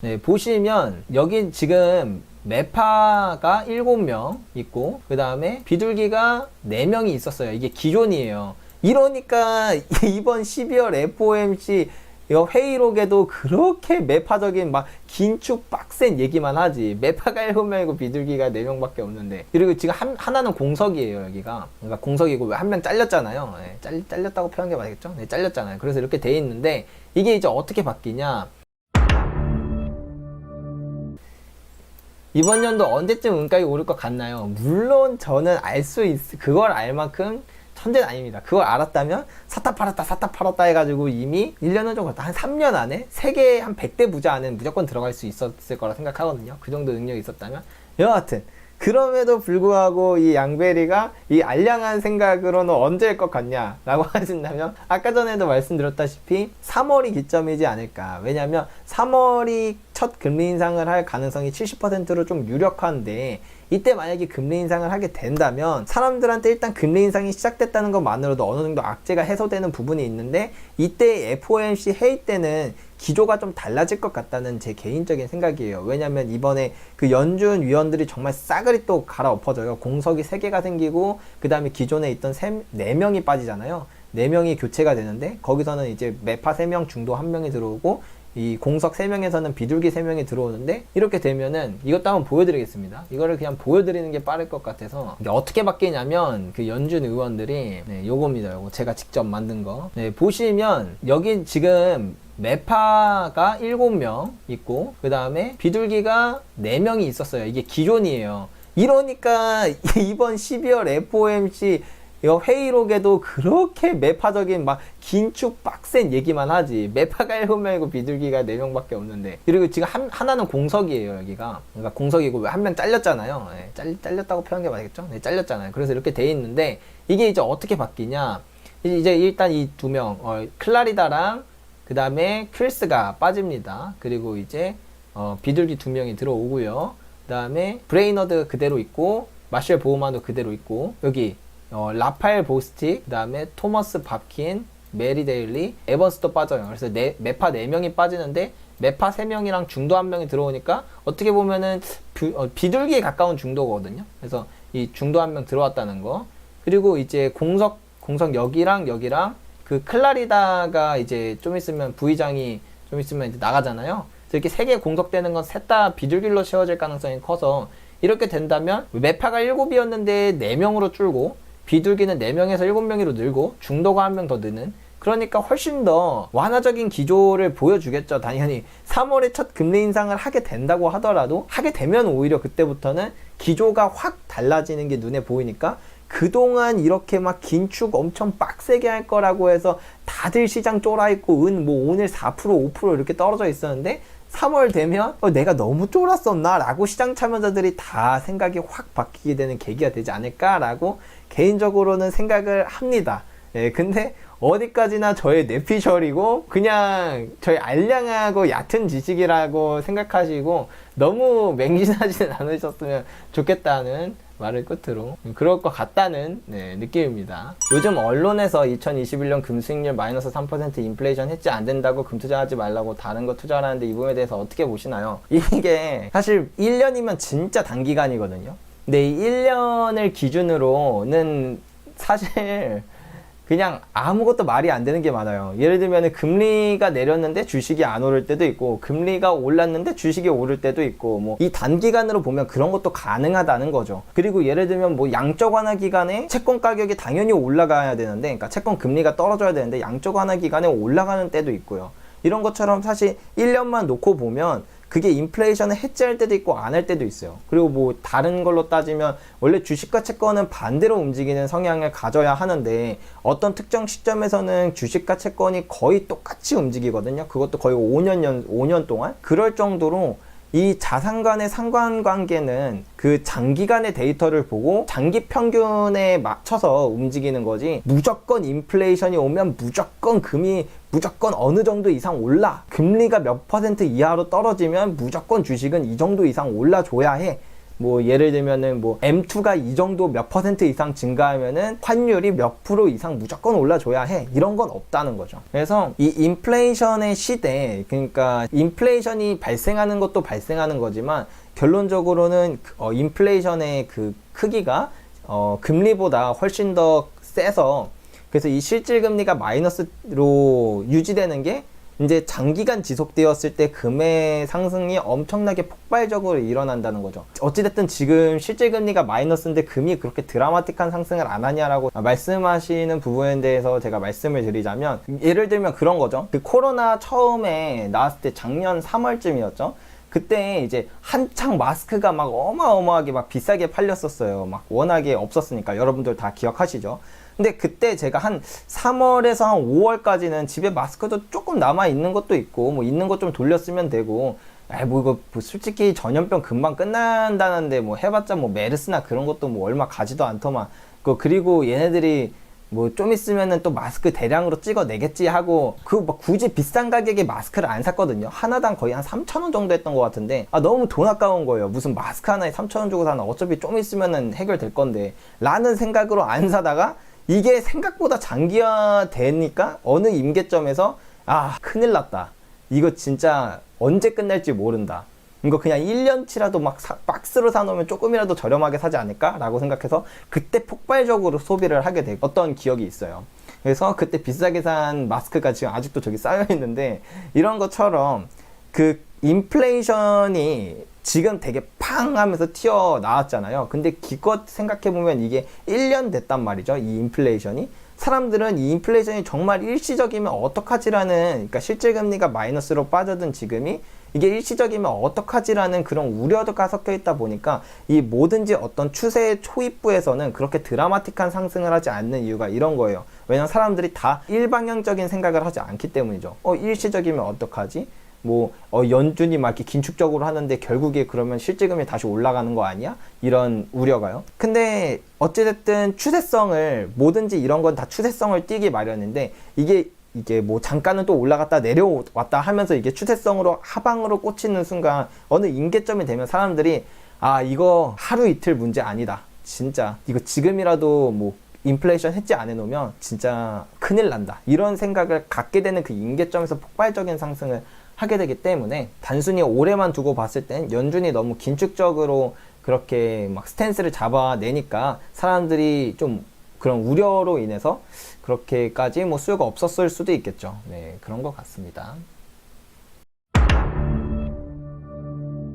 네, 보시면 여기 지금 매파가 7명 있고 그 다음에 비둘기가 4명이 있었어요. 이게 기존이에요. 이러니까 이번 12월 FOMC 회의록에도 그렇게 매파적인 막 긴축 빡센 얘기만 하지. 매파가 7명이고 비둘기가 4명밖에 없는데, 그리고 지금 하나는 공석이에요. 여기가 그러니까 공석이고 왜 한 명 잘렸잖아요. 네, 잘렸다고 표현한 게 맞겠죠? 네, 잘렸잖아요. 그래서 이렇게 돼 있는데 이게 이제 어떻게 바뀌냐, 이번 연도 언제쯤 운가이 오를 것 같나요? 물론 저는 그걸 알 만큼 천재는 아닙니다. 그걸 알았다면 사타 팔았다 해가지고 이미 1년은 좀 걸렸다. 한 3년 안에 세계 한 100대 부자 안에 무조건 들어갈 수 있었을 거라 생각하거든요. 그 정도 능력이 있었다면. 여하튼 그럼에도 불구하고 이 양베리가 이 알량한 생각으로는 언제일 것 같냐 라고 하신다면, 아까 전에도 말씀드렸다시피 3월이 기점이지 않을까. 왜냐면 3월이 첫 금리 인상을 할 가능성이 70%로 좀 유력한데, 이때 만약에 금리 인상을 하게 된다면 사람들한테 일단 금리 인상이 시작됐다는 것만으로도 어느 정도 악재가 해소되는 부분이 있는데, 이때 FOMC 회의 때는 기조가 좀 달라질 것 같다는 제 개인적인 생각이에요. 왜냐면 이번에 그 연준 위원들이 정말 싸그리 또 갈아엎어져요. 공석이 3개가 생기고 그 다음에 기존에 있던 4명이 빠지잖아요. 4명이 교체가 되는데, 거기서는 이제 매파 3명, 중도 1명이 들어오고 이 공석 3명에서는 비둘기 3명이 들어오는데, 이렇게 되면은 이것도 한번 보여드리겠습니다. 이거를 그냥 보여드리는 게 빠를 것 같아서. 이게 어떻게 바뀌냐면 그 연준 의원들이 요겁니다. 요거 제가 직접 만든 거. 보시면 여기 지금 매파가 7명 있고 그 다음에 비둘기가 4명이 있었어요. 이게 기존이에요. 이러니까 이번 12월 FOMC 회의록에도 그렇게 매파적인 막 긴축 빡센 얘기만 하지. 매파가 7명이고 비둘기가 4명밖에 없는데, 그리고 지금 하나는 공석이에요. 여기가 그러니까 공석이고 왜 한 명 잘렸잖아요. 네, 잘렸다고 표현한 게 맞겠죠? 네, 잘렸잖아요. 그래서 이렇게 돼 있는데, 이게 이제 어떻게 바뀌냐, 이제 일단 이 2명 클라리다랑 그 다음에 퀼스가 빠집니다. 그리고 이제 비둘기 2명이 들어오고요. 그 다음에 브레이너드 그대로 있고 마셜 보우만도 그대로 있고, 여기 라파엘 보스틱, 그 다음에 토머스 밥킨, 메리 데일리, 에번스도 빠져요. 그래서 매파 4명이 빠지는데 매파 3명이랑 중도 1명이 들어오니까 어떻게 보면은 비둘기에 가까운 중도거든요. 그래서 이 중도 1명 들어왔다는 거. 그리고 이제 공석 여기랑 그 클라리다가 이제 좀 있으면 부의장이 좀 있으면 이제 나가잖아요. 그래서 이렇게 3개 공석되는 건 셋 다 비둘기로 채워질 가능성이 커서, 이렇게 된다면 매파가 7이었는데 4명으로 줄고 비둘기는 4명에서 7명으로 늘고 중도가 1명 더 느는, 그러니까 훨씬 더 완화적인 기조를 보여주겠죠. 당연히 3월에 첫 금리 인상을 하게 된다고 하더라도, 하게 되면 오히려 그때부터는 기조가 확 달라지는 게 눈에 보이니까, 그동안 이렇게 막 긴축 엄청 빡세게 할 거라고 해서 다들 시장 쫄아있고 뭐 오늘 4% 5% 이렇게 떨어져 있었는데, 3월 되면 내가 너무 쫄았었나 라고 시장 참여자들이 다 생각이 확 바뀌게 되는 계기가 되지 않을까 라고 개인적으로는 생각을 합니다. 근데 어디까지나 저의 뇌피셜이고 그냥 저희 알량하고 얕은 지식이라고 생각하시고 너무 맹신하지는 않으셨으면 좋겠다는 말을 끝으로, 그럴 것 같다는 느낌입니다. 요즘 언론에서 2021년 금수익률 마이너스 3% 인플레이션 해지 안 된다고 금 투자하지 말라고 다른 거 투자하라는데, 이 부분에 대해서 어떻게 보시나요? 이게 사실 1년이면 진짜 단기간이거든요. 근데 이 1년을 기준으로는 사실 그냥 아무것도 말이 안 되는 게 많아요. 예를 들면 금리가 내렸는데 주식이 안 오를 때도 있고, 금리가 올랐는데 주식이 오를 때도 있고, 뭐 이 단기간으로 보면 그런 것도 가능하다는 거죠. 그리고 예를 들면 뭐 양적 완화 기간에 채권 가격이 당연히 올라가야 되는데, 그러니까 채권 금리가 떨어져야 되는데 양적 완화 기간에 올라가는 때도 있고요. 이런 것처럼 사실 1년만 놓고 보면 그게 인플레이션을 해지할 때도 있고 안 할 때도 있어요. 그리고 뭐 다른 걸로 따지면 원래 주식과 채권은 반대로 움직이는 성향을 가져야 하는데, 어떤 특정 시점에서는 주식과 채권이 거의 똑같이 움직이거든요. 그것도 거의 5년 동안. 그럴 정도로 이 자산 간의 상관관계는 그 장기간의 데이터를 보고 장기 평균에 맞춰서 움직이는 거지, 무조건 인플레이션이 오면 무조건 금이 무조건 어느 정도 이상 올라, 금리가 몇 % 이하로 떨어지면 무조건 주식은 이 정도 이상 올라줘야 해, 뭐 예를 들면은 뭐 M2가 이 정도 몇 퍼센트 이상 증가하면은 환율이 몇 프로 이상 무조건 올라줘야 해. 이런 건 없다는 거죠. 그래서 이 인플레이션의 시대, 그러니까 인플레이션이 발생하는 것도 발생하는 거지만 결론적으로는 인플레이션의 그 크기가 금리보다 훨씬 더 세서, 그래서 이 실질금리가 마이너스로 유지되는 게 이제 장기간 지속되었을 때 금의 상승이 엄청나게 폭발적으로 일어난다는 거죠. 어찌됐든 지금 실질금리가 마이너스인데 금이 그렇게 드라마틱한 상승을 안 하냐라고 말씀하시는 부분에 대해서 제가 말씀을 드리자면, 예를 들면 그런 거죠. 그 코로나 처음에 나왔을 때 작년 3월쯤이었죠. 그때 이제 한창 마스크가 막 어마어마하게 막 비싸게 팔렸었어요. 막 워낙에 없었으니까. 여러분들 다 기억하시죠? 근데 그때 제가 한 3월에서 한 5월까지는 집에 마스크도 조금 남아 있는 것도 있고, 뭐 있는 것 좀 돌렸으면 되고, 뭐 이거 뭐 솔직히 전염병 금방 끝난다는데 뭐 해봤자 뭐 메르스나 그런 것도 뭐 얼마 가지도 않더만. 그리고 얘네들이 뭐 좀 있으면은 또 마스크 대량으로 찍어내겠지 하고 막 굳이 비싼 가격에 마스크를 안 샀거든요. 하나당 거의 한 3,000원 정도 했던 것 같은데, 너무 돈 아까운 거예요. 무슨 마스크 하나에 3,000원 주고 사나, 어차피 좀 있으면은 해결될 건데 라는 생각으로 안 사다가, 이게 생각보다 장기화되니까 어느 임계점에서 큰일 났다, 이거 진짜 언제 끝날지 모른다, 이거 그냥 1년치라도 막 박스로 사놓으면 조금이라도 저렴하게 사지 않을까? 라고 생각해서 그때 폭발적으로 소비를 하게 됐던 기억이 있어요. 그래서 그때 비싸게 산 마스크가 지금 아직도 저기 쌓여있는데, 이런 것처럼 그 인플레이션이 지금 되게 팡 하면서 튀어나왔잖아요. 근데 기껏 생각해보면 이게 1년 됐단 말이죠. 이 인플레이션이. 사람들은 이 인플레이션이 정말 일시적이면 어떡하지라는, 그러니까 실질금리가 마이너스로 빠져든 지금이 이게 일시적이면 어떡하지라는 그런 우려가 섞여 있다 보니까, 이 뭐든지 어떤 추세의 초입부에서는 그렇게 드라마틱한 상승을 하지 않는 이유가 이런 거예요. 왜냐면 사람들이 다 일방향적인 생각을 하지 않기 때문이죠. 일시적이면 어떡하지? 뭐 연준이 막 이렇게 긴축적으로 하는데 결국에 그러면 실질금리 다시 올라가는 거 아니야? 이런 우려가요. 근데 어찌됐든 추세성을, 뭐든지 이런 건 다 추세성을 띠기 마련인데, 이게 뭐 잠깐은 또 올라갔다 내려왔다 하면서 이게 추세성으로 하방으로 꽂히는 순간, 어느 임계점이 되면 사람들이 이거 하루 이틀 문제 아니다, 진짜 이거 지금이라도 뭐 인플레이션 해지 안 해놓으면 진짜 큰일 난다, 이런 생각을 갖게 되는 그 임계점에서 폭발적인 상승을 하게 되기 때문에, 단순히 올해만 두고 봤을 땐 연준이 너무 긴축적으로 그렇게 막 스탠스를 잡아내니까 사람들이 좀 그런 우려로 인해서 그렇게까지 뭐 수요가 없었을 수도 있겠죠. 네, 그런 것 같습니다.